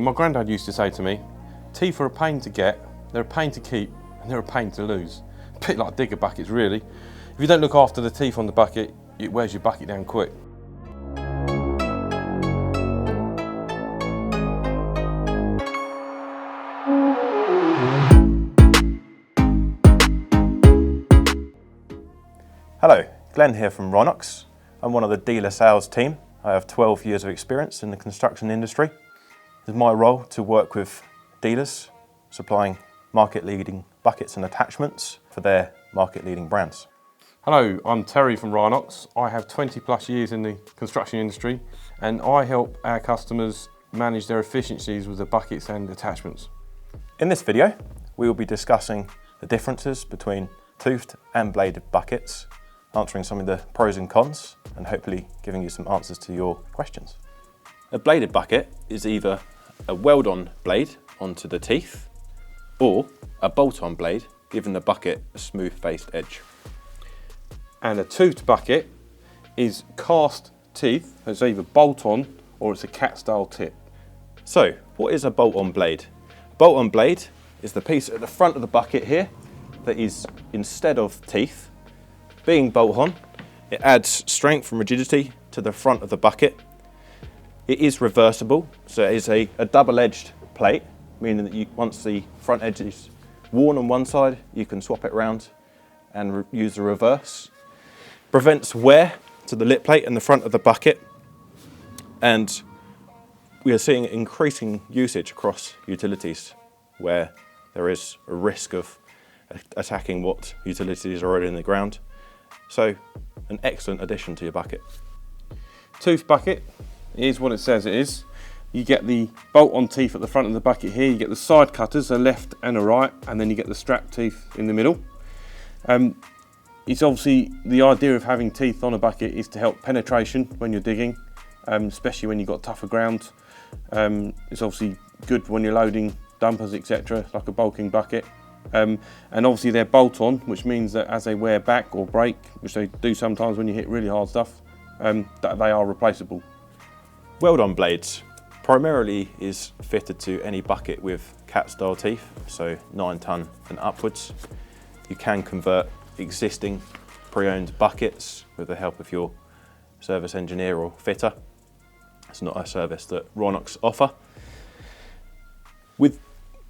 my granddad used to say to me, teeth are a pain to get, they're a pain to keep, and they're a pain to lose. A bit like digger buckets, really. If you don't look after the teeth on the bucket, it wears your bucket down quick. Hello, Glenn here from Rhinox. I'm one of the dealer sales team. I have 12 years of experience in the construction industry. It's my role to work with dealers supplying market-leading buckets and attachments for their market-leading brands. Hello, I'm Terry from Rhinox. I have 20 plus years in the construction industry and I help our customers manage their efficiencies with the buckets and attachments. In this video, we will be discussing the differences between toothed and bladed buckets, answering some of the pros and cons, and hopefully giving you some answers to your questions. A bladed bucket is either a weld-on blade onto the teeth, or a bolt-on blade, giving the bucket a smooth-faced edge. And a toothed bucket is cast teeth, it's either bolt-on or it's a cat-style tip. So, what is a bolt-on blade? A bolt-on blade is the piece at the front of the bucket here that is, instead of teeth, being bolt-on. It adds strength and rigidity to the front of the bucket. It is reversible, so it is a double-edged plate, meaning that once the front edge is worn on one side, you can swap it around and use the reverse. Prevents wear to the lip plate in the front of the bucket, and we are seeing increasing usage across utilities where there is a risk of attacking what utilities are already in the ground. So, an excellent addition to your bucket. Tooth bucket is what it says it is. You get the bolt-on teeth at the front of the bucket here, you get the side cutters, a left and a right, and then you get the strap teeth in the middle. It's obviously, the idea of having teeth on a bucket is to help penetration when you're digging, especially when you've got tougher ground. It's obviously good when you're loading dumpers, etc., like a bulking bucket. And obviously they're bolt-on, which means that as they wear back or break, which they do sometimes when you hit really hard stuff, that they are replaceable. Weld-on blades primarily is fitted to any bucket with cat-style teeth, so 9 ton and upwards. You can convert existing pre-owned buckets with the help of your service engineer or fitter. It's not a service that Rhinox offer. With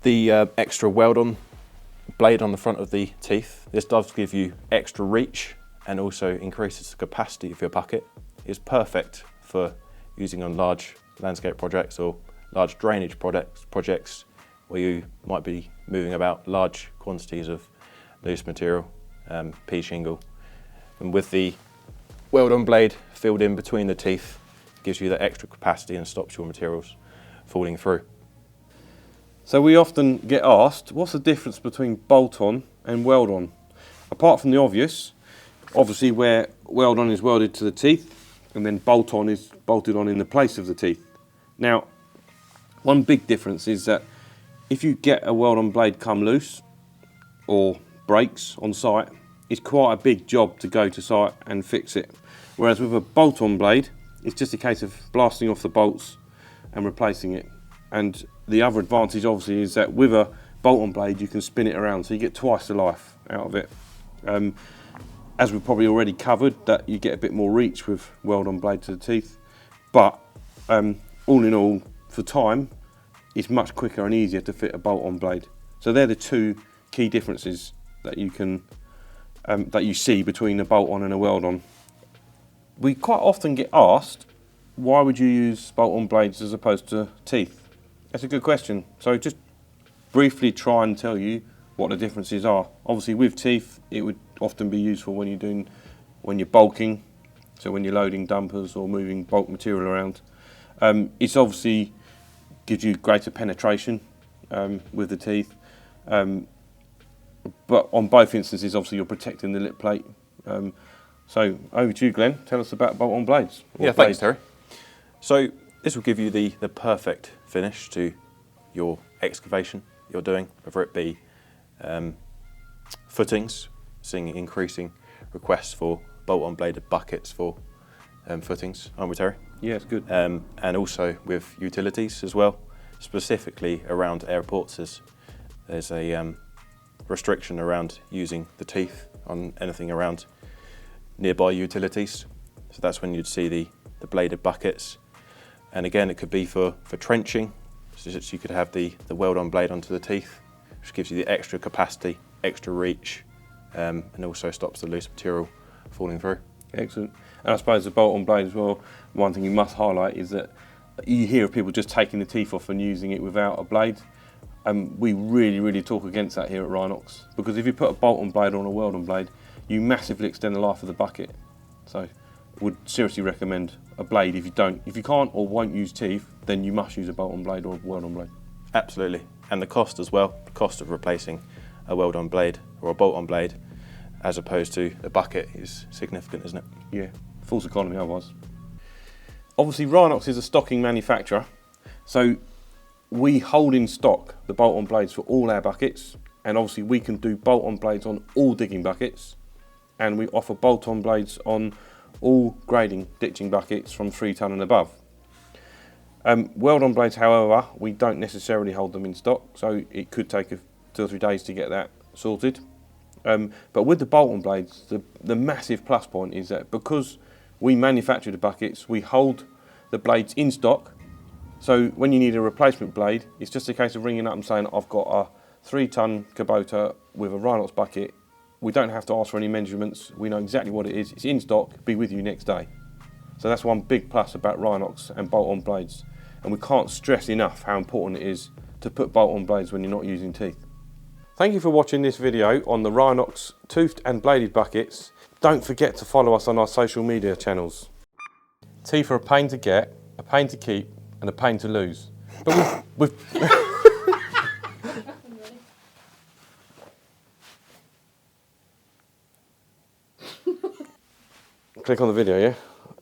the extra weld-on blade on the front of the teeth, this does give you extra reach and also increases the capacity of your bucket. It's perfect for using on large landscape projects or large drainage projects where you might be moving about large quantities of loose material, pea shingle. And with the weld-on blade filled in between the teeth, it gives you that extra capacity and stops your materials falling through. So we often get asked, what's the difference between bolt-on and weld-on? Apart from the obvious, obviously where weld-on is welded to the teeth, and then bolt-on is bolted on in the place of the teeth. Now, one big difference is that if you get a weld-on blade come loose or breaks on site, it's quite a big job to go to site and fix it. Whereas with a bolt-on blade, it's just a case of blasting off the bolts and replacing it. And the other advantage obviously is that with a bolt-on blade you can spin it around, so you get twice the life out of it. As we've probably already covered, that you get a bit more reach with weld-on blade to the teeth, but all in all, for time, it's much quicker and easier to fit a bolt-on blade. So they're the two key differences that you can that you see between a bolt-on and a weld-on. We quite often get asked, why would you use bolt-on blades as opposed to teeth? That's a good question. So just briefly try and tell you what the differences are. Obviously with teeth, it would often be useful when you're bulking, so when you're loading dumpers or moving bulk material around. It's obviously gives you greater penetration with the teeth, but on both instances, obviously you're protecting the lip plate. So over to you, Glenn. Tell us about bolt-on blades. Yeah, thanks, Terry. So this will give you the perfect finish to your excavation you're doing, whether it be footings, seeing increasing requests for bolt-on bladed buckets for footings, aren't we, Terry? Yeah, it's good. And also with utilities as well, specifically around airports. There's a restriction around using the teeth on anything around nearby utilities. So that's when you'd see the bladed buckets. And again, it could be for trenching. So you could have the weld-on blade onto the teeth, which gives you the extra capacity, extra reach, and also stops the loose material falling through. Excellent. And I suppose the bolt-on blade as well, one thing you must highlight is that you hear of people just taking the teeth off and using it without a blade. We really talk against that here at Rhinox, because if you put a bolt-on blade on a weld-on blade, you massively extend the life of the bucket. So would seriously recommend a blade. If you can't or won't use teeth, then you must use a bolt-on blade or a weld-on blade. Absolutely. And the cost as well, the cost of replacing a weld-on blade or a bolt-on blade as opposed to a bucket is significant, isn't it? Yeah, false economy otherwise. Obviously Rhinox is a stocking manufacturer, so we hold in stock the bolt-on blades for all our buckets, and obviously we can do bolt-on blades on all digging buckets, and we offer bolt-on blades on all grading ditching buckets from 3 tonne and above. Weld-on blades, however, we don't necessarily hold them in stock, so it could take 2 or 3 days to get that sorted. But with the bolt-on blades, the massive plus point is that because we manufacture the buckets, we hold the blades in stock. So when you need a replacement blade, it's just a case of ringing up and saying, I've got a 3 tonne Kubota with a Rhinox bucket. We don't have to ask for any measurements. We know exactly what it is. It's in stock, be with you next day. So that's one big plus about Rhinox and bolt-on blades. And we can't stress enough how important it is to put bolt-on blades when you're not using teeth. Thank you for watching this video on the Rhinox toothed and bladed buckets. Don't forget to follow us on our social media channels. Teeth are a pain to get, a pain to keep, and a pain to lose. But we've click on the video, yeah?